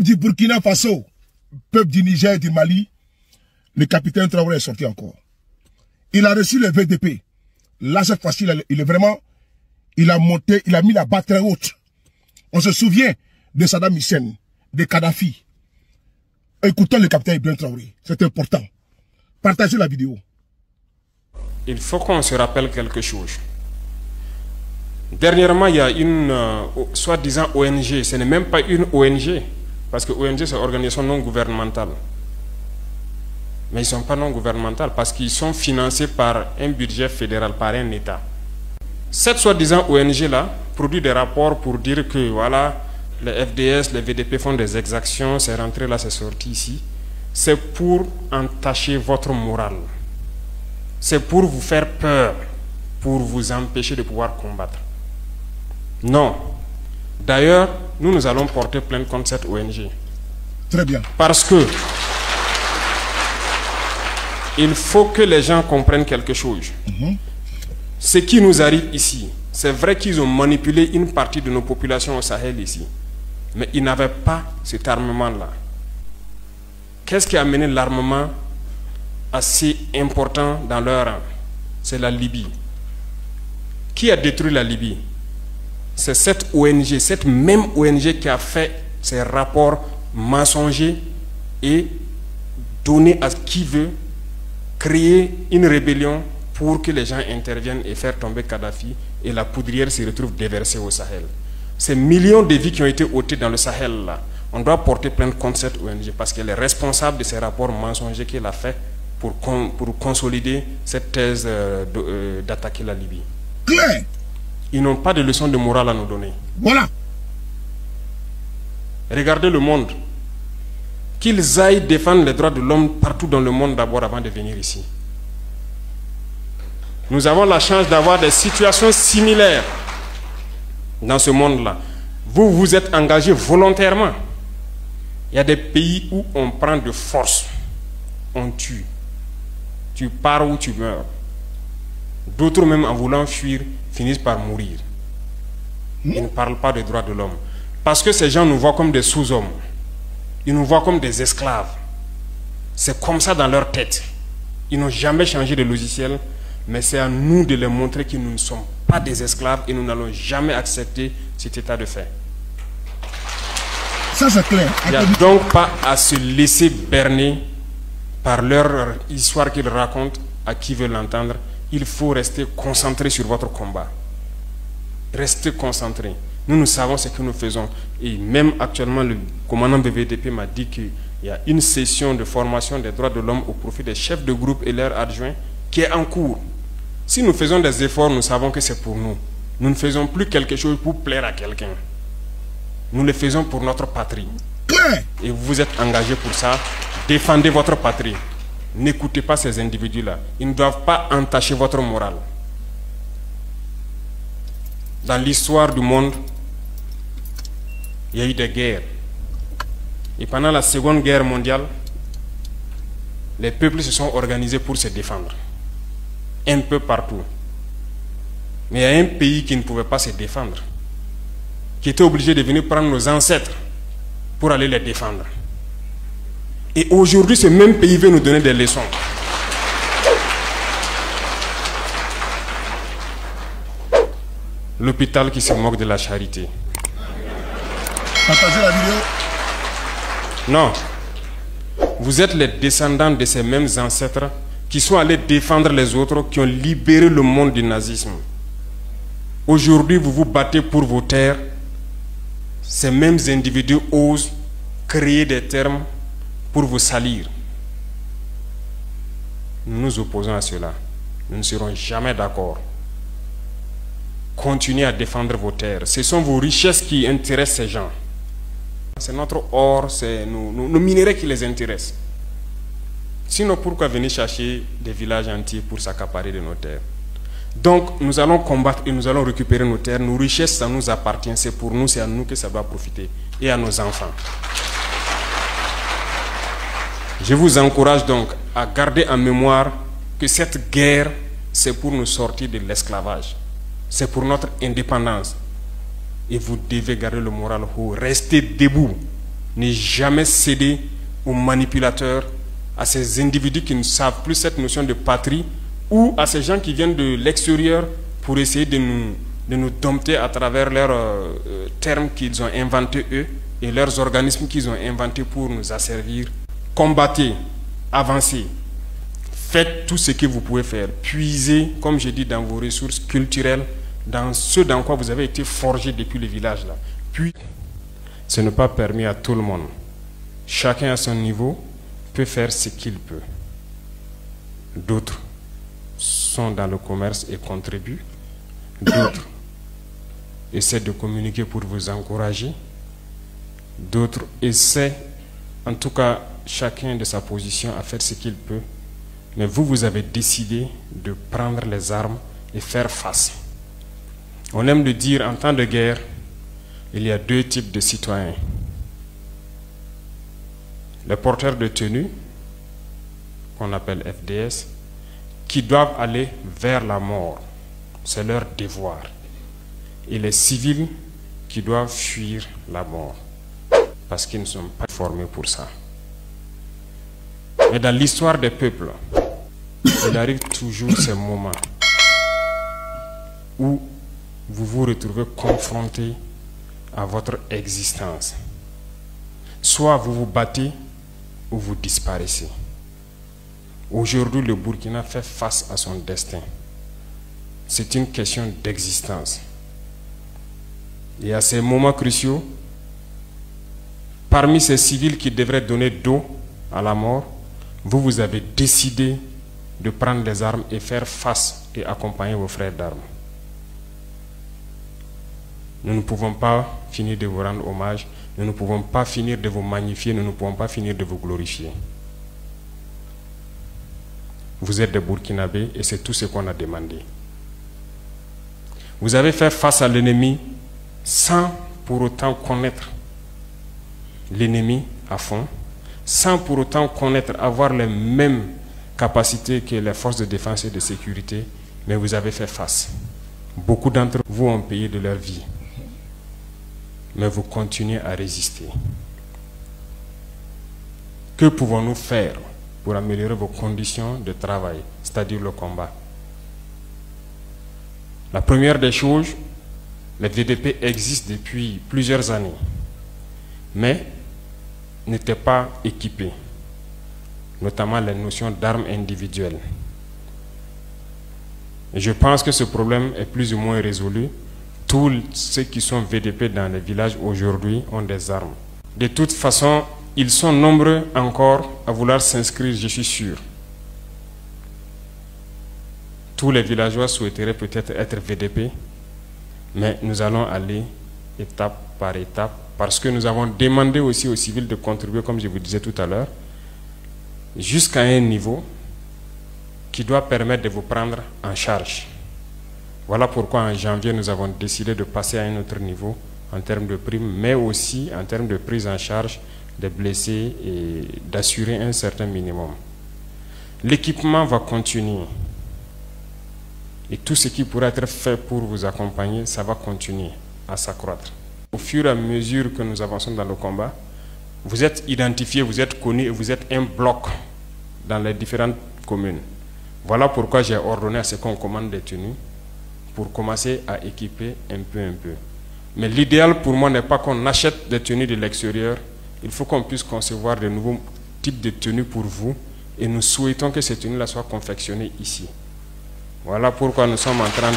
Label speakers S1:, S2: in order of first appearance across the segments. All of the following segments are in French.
S1: peuple du Burkina Faso, peuple du Niger et du Mali, le capitaine Traoré est sorti encore. Il a reçu le VDP. Là, cette fois-ci, il est vraiment... Il a monté, il a mis la barre très haute. On se souvient de Saddam Hussein, de Kadhafi. Écoutons le capitaine Ibrahim Traoré. C'est important. Partagez la vidéo.
S2: Il faut qu'on se rappelle quelque chose. Dernièrement, il y a une soi-disant ONG. Ce n'est même pas une ONG. Parce que ONG, c'est organisation non gouvernementale. Mais ils ne sont pas non gouvernementales parce qu'ils sont financés par un budget fédéral, par un État. Cette soi-disant ONG-là produit des rapports pour dire que voilà, les FDS, les VDP font des exactions, c'est rentré là, c'est sorti ici. C'est pour entacher votre morale. C'est pour vous faire peur, pour vous empêcher de pouvoir combattre. Non. D'ailleurs, nous allons porter plainte contre cette ONG.
S1: Très bien.
S2: Parce que il faut que les gens comprennent quelque chose. Ce qui nous arrive ici, c'est vrai qu'ils ont manipulé une partie de nos populations au Sahel ici. Mais ils n'avaient pas cet armement-là. Qu'est-ce qui a amené l'armement assez important dans leur rang? C'est la Libye. Qui a détruit la Libye? C'est cette ONG, cette même ONG qui a fait ces rapports mensongers et donné à qui veut créer une rébellion pour que les gens interviennent et faire tomber Kadhafi et la poudrière se retrouve déversée au Sahel. Ces millions de vies qui ont été ôtées dans le Sahel là, on doit porter plainte contre cette ONG parce qu'elle est responsable de ces rapports mensongers qu'elle a fait pour consolider cette thèse d'attaquer la Libye.
S1: Claire.
S2: Ils n'ont pas de leçon de morale à nous donner.
S1: Voilà.
S2: Regardez le monde. Qu'ils aillent défendre les droits de l'homme partout dans le monde d'abord avant de venir ici. Nous avons la chance d'avoir des situations similaires dans ce monde-là. Vous vous êtes engagés volontairement. Il y a des pays où on prend de force, on tue. Tu pars ou tu meurs. D'autres même en voulant fuir finissent par mourir. Ils ne parlent pas des droits de l'homme. Parce que ces gens nous voient comme des sous-hommes. Ils nous voient comme des esclaves. C'est comme ça dans leur tête. Ils n'ont jamais changé de logiciel, mais c'est à nous de leur montrer que nous ne sommes pas des esclaves et nous n'allons jamais accepter cet état de fait.
S1: Ça c'est clair.
S2: Il n'y a donc pas à se laisser berner par leur histoire qu'ils racontent à qui veut l'entendre. Il faut rester concentré sur votre combat. Restez concentré. Nous savons ce que nous faisons. Et même actuellement, le commandant BVDP m'a dit qu'il y a une session de formation des droits de l'homme au profit des chefs de groupe et leurs adjoints qui est en cours. Si nous faisons des efforts, nous savons que c'est pour nous. Nous ne faisons plus quelque chose pour plaire à quelqu'un. Nous le faisons pour notre patrie. Et vous vous êtes engagés pour ça. Défendez votre patrie. N'écoutez pas ces individus-là. Ils ne doivent pas entacher votre morale. Dans l'histoire du monde, il y a eu des guerres. Et pendant la Seconde Guerre mondiale, les peuples se sont organisés pour se défendre. Un peu partout. Mais il y a un pays qui ne pouvait pas se défendre, qui était obligé de venir prendre nos ancêtres pour aller les défendre. Et aujourd'hui, ce même pays veut nous donner des leçons. L'hôpital qui se moque de la charité.
S1: Partagez la vidéo.
S2: Non. Vous êtes les descendants de ces mêmes ancêtres qui sont allés défendre les autres, qui ont libéré le monde du nazisme. Aujourd'hui, vous vous battez pour vos terres. Ces mêmes individus osent créer des termes pour vous salir. Nous nous opposons à cela. Nous ne serons jamais d'accord. Continuez à défendre vos terres. Ce sont vos richesses qui intéressent ces gens. C'est notre or, c'est nos minerais qui les intéressent. Sinon, pourquoi venir chercher des villages entiers pour s'accaparer de nos terres? Donc, nous allons combattre et nous allons récupérer nos terres. Nos richesses, ça nous appartient. C'est pour nous, c'est à nous que ça doit profiter. Et à nos enfants. Je vous encourage donc à garder en mémoire que cette guerre, c'est pour nous sortir de l'esclavage. C'est pour notre indépendance. Et vous devez garder le moral haut. Restez debout. Ne jamais céder aux manipulateurs, à ces individus qui ne savent plus cette notion de patrie, ou à ces gens qui viennent de l'extérieur pour essayer de nous dompter à travers leurs termes qu'ils ont inventés eux et leurs organismes qu'ils ont inventés pour nous asservir. Combattez, avancez, faites tout ce que vous pouvez faire. Puisez, comme je dis, dans vos ressources culturelles, dans ce dans quoi vous avez été forgé depuis le village là. Puis, ce n'est pas permis à tout le monde. Chacun à son niveau peut faire ce qu'il peut. D'autres sont dans le commerce et contribuent. D'autres essaient de communiquer pour vous encourager. D'autres essaient, en tout cas chacun de sa position, à faire ce qu'il peut. Mais vous, vous avez décidé de prendre les armes et faire face. On aime le dire, en temps de guerre, il y a deux types de citoyens. Les porteurs de tenue, qu'on appelle FDS, qui doivent aller vers la mort. C'est leur devoir. Et les civils qui doivent fuir la mort, parce qu'ils ne sont pas formés pour ça. Mais dans l'histoire des peuples, il arrive toujours ces moments où vous vous retrouvez confronté à votre existence. Soit vous vous battez ou vous disparaissez. Aujourd'hui, le Burkina fait face à son destin. C'est une question d'existence. Et à ces moments cruciaux, parmi ces civils qui devraient donner dos à la mort, vous avez décidé de prendre les armes et faire face et accompagner vos frères d'armes. Nous ne pouvons pas finir de vous rendre hommage, nous ne pouvons pas finir de vous magnifier, nous ne pouvons pas finir de vous glorifier. Vous êtes des Burkinabés et c'est tout ce qu'on a demandé. Vous avez fait face à l'ennemi sans pour autant connaître l'ennemi à fond, sans pour autant connaître, avoir les mêmes capacités que les forces de défense et de sécurité, mais vous avez fait face. Beaucoup d'entre vous ont payé de leur vie, mais vous continuez à résister. Que pouvons-nous faire pour améliorer vos conditions de travail, c'est-à-dire le combat? La première des choses, les VDP existent depuis plusieurs années, mais n'étaient pas équipés, notamment les notions d'armes individuelles. Et je pense que ce problème est plus ou moins résolu. Tous ceux qui sont VDP dans les villages aujourd'hui ont des armes. De toute façon, ils sont nombreux encore à vouloir s'inscrire, je suis sûr. Tous les villageois souhaiteraient peut-être être VDP, mais nous allons aller étape par étape, parce que nous avons demandé aussi aux civils de contribuer, comme je vous disais tout à l'heure, jusqu'à un niveau qui doit permettre de vous prendre en charge. Voilà pourquoi en janvier, nous avons décidé de passer à un autre niveau en termes de primes, mais aussi en termes de prise en charge des blessés et d'assurer un certain minimum. L'équipement va continuer. Et tout ce qui pourra être fait pour vous accompagner, ça va continuer à s'accroître. Au fur et à mesure que nous avançons dans le combat, vous êtes identifiés, vous êtes connus et vous êtes un bloc dans les différentes communes. Voilà pourquoi j'ai ordonné à ce qu'on commande des tenues pour commencer à équiper un peu. Mais l'idéal pour moi n'est pas qu'on achète des tenues de l'extérieur. Il faut qu'on puisse concevoir de nouveaux types de tenues pour vous et nous souhaitons que ces tenues-là soient confectionnées ici. Voilà pourquoi nous sommes en train de...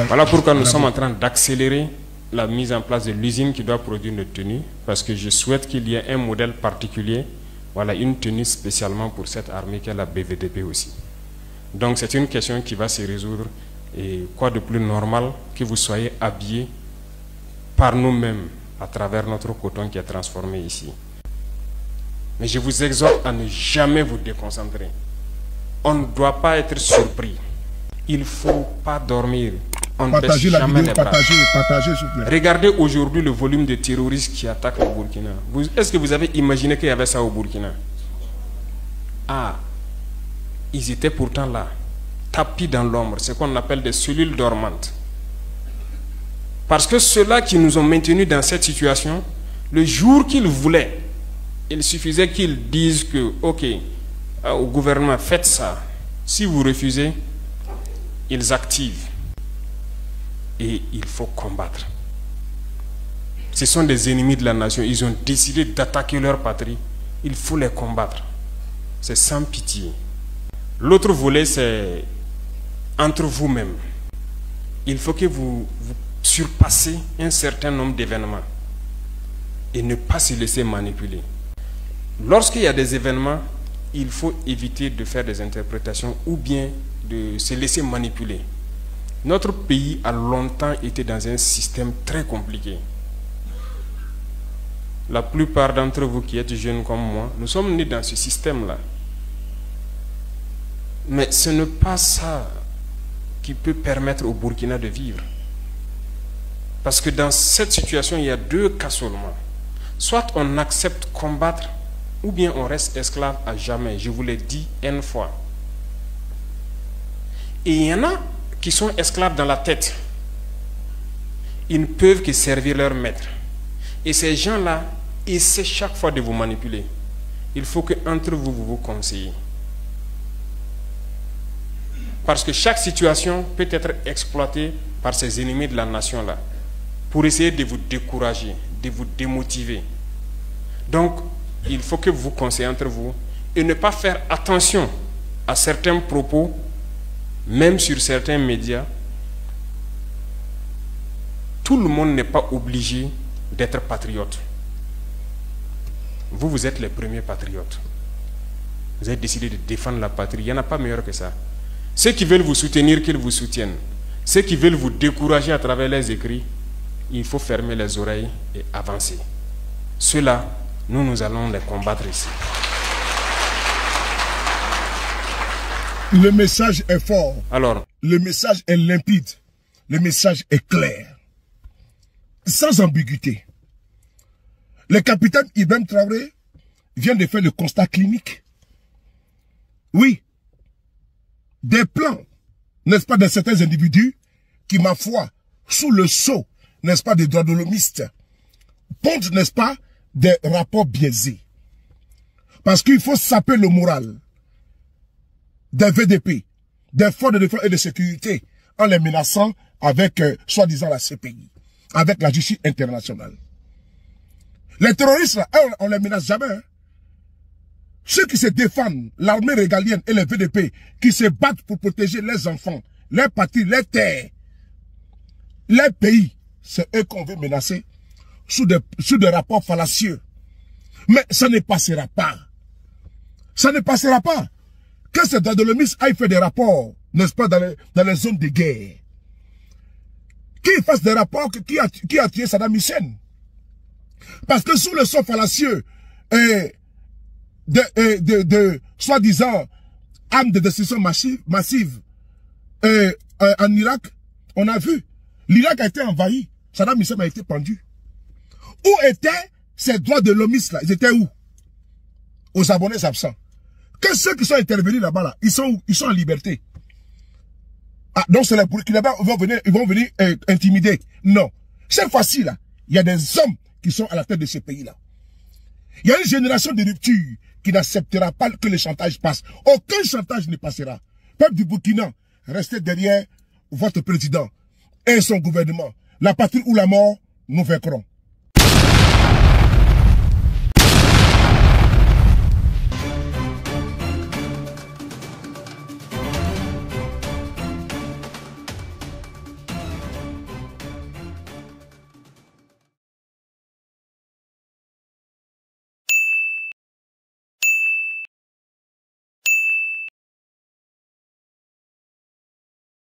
S2: Voilà pourquoi nous sommes en train d'accélérer la mise en place de l'usine qui doit produire une tenue, parce que je souhaite qu'il y ait un modèle particulier, voilà, une tenue spécialement pour cette armée qu'est la BVDP aussi. Donc c'est une question qui va se résoudre, et quoi de plus normal que vous soyez habillés par nous-mêmes à travers notre coton qui est transformé ici. Mais je vous exhorte à ne jamais vous déconcentrer. On ne doit pas être surpris. Il ne faut pas dormir. On ne baisse jamais les bras. Partagez, s'il vous plaît. Regardez aujourd'hui le volume de terroristes qui attaquent le Burkina. Est-ce que vous avez imaginé qu'il y avait ça au Burkina? Ah, ils étaient pourtant là, tapis dans l'ombre, ce qu'on appelle des cellules dormantes. Parce que ceux-là qui nous ont maintenus dans cette situation, le jour qu'ils voulaient, il suffisait qu'ils disent que, ok, au gouvernement, faites ça. Si vous refusez, ils activent. Et il faut combattre. Ce sont des ennemis de la nation. Ils ont décidé d'attaquer leur patrie. Il faut les combattre. C'est sans pitié. L'autre volet, c'est entre vous-même. Il faut que vous surpassez un certain nombre d'événements et ne pas se laisser manipuler. Lorsqu'il y a des événements, il faut éviter de faire des interprétations ou bien de se laisser manipuler. Notre pays a longtemps été dans un système très compliqué. La plupart d'entre vous qui êtes jeunes comme moi, nous sommes nés dans ce système-là. Mais ce n'est pas ça qui peut permettre au Burkina de vivre. Parce que dans cette situation, il y a deux cas seulement. Soit on accepte combattre, ou bien on reste esclave à jamais. Je vous l'ai dit une fois. Et il y en a qui sont esclaves dans la tête. Ils ne peuvent que servir leur maître. Et ces gens-là essaient chaque fois de vous manipuler. Il faut qu'entre vous, vous vous conseillez. Parce que chaque situation peut être exploitée par ces ennemis de la nation-là pour essayer de vous décourager, de vous démotiver. Donc, il faut que vous vous conseillez entre vous et ne pas faire attention à certains propos, même sur certains médias. Tout le monde n'est pas obligé d'être patriote. Vous, vous êtes les premiers patriotes. Vous avez décidé de défendre la patrie. Il n'y en a pas meilleur que ça. Ceux qui veulent vous soutenir, qu'ils vous soutiennent. Ceux qui veulent vous décourager à travers les écrits, il faut fermer les oreilles et avancer. Ceux-là, nous allons les combattre ici.
S1: Le message est fort.
S2: Alors,
S1: le message est limpide. Le message est clair. Sans ambiguïté. Le capitaine Ibrahim Traoré vient de faire le constat clinique. Oui. Des plans, n'est-ce pas, de certains individus qui, ma foi, sous le sceau, n'est-ce pas, des droits de l'homiste, pondent, n'est-ce pas, des rapports biaisés. Parce qu'il faut saper le moral des VDP, des forces de défense et de sécurité, en les menaçant avec, soi-disant, la CPI, avec la justice internationale. Les terroristes, là, on les menace jamais. Hein. Ceux qui se défendent, l'armée régalienne et les VDP, qui se battent pour protéger les enfants, les patries, les terres, les pays, c'est eux qu'on veut menacer sous des rapports fallacieux. Mais ça ne passera pas. Ça ne passera pas. Que ces droits de l'homme aillent faire des rapports, n'est-ce pas, dans les zones de guerre. Qu'ils fassent des rapports qui a tué Saddam Hussein. Parce que sous le son fallacieux de soi-disant armes de destruction massive en Irak, on a vu, l'Irak a été envahi, Saddam Hussein a été pendu. Où étaient ces droits de l'homme là? Ils étaient où? Aux abonnés absents. Que ceux qui sont intervenus là-bas, là, ils sont où? Ils sont en liberté. Ah, donc c'est les Burkinabés, ils vont venir intimider. Non. Cette fois-ci, là, il y a des hommes qui sont à la tête de ces pays-là. Il y a une génération de rupture qui n'acceptera pas que le chantage passe. Aucun chantage ne passera. Peuple du Burkina, restez derrière votre président et son gouvernement. La patrie ou la mort, nous vaincrons.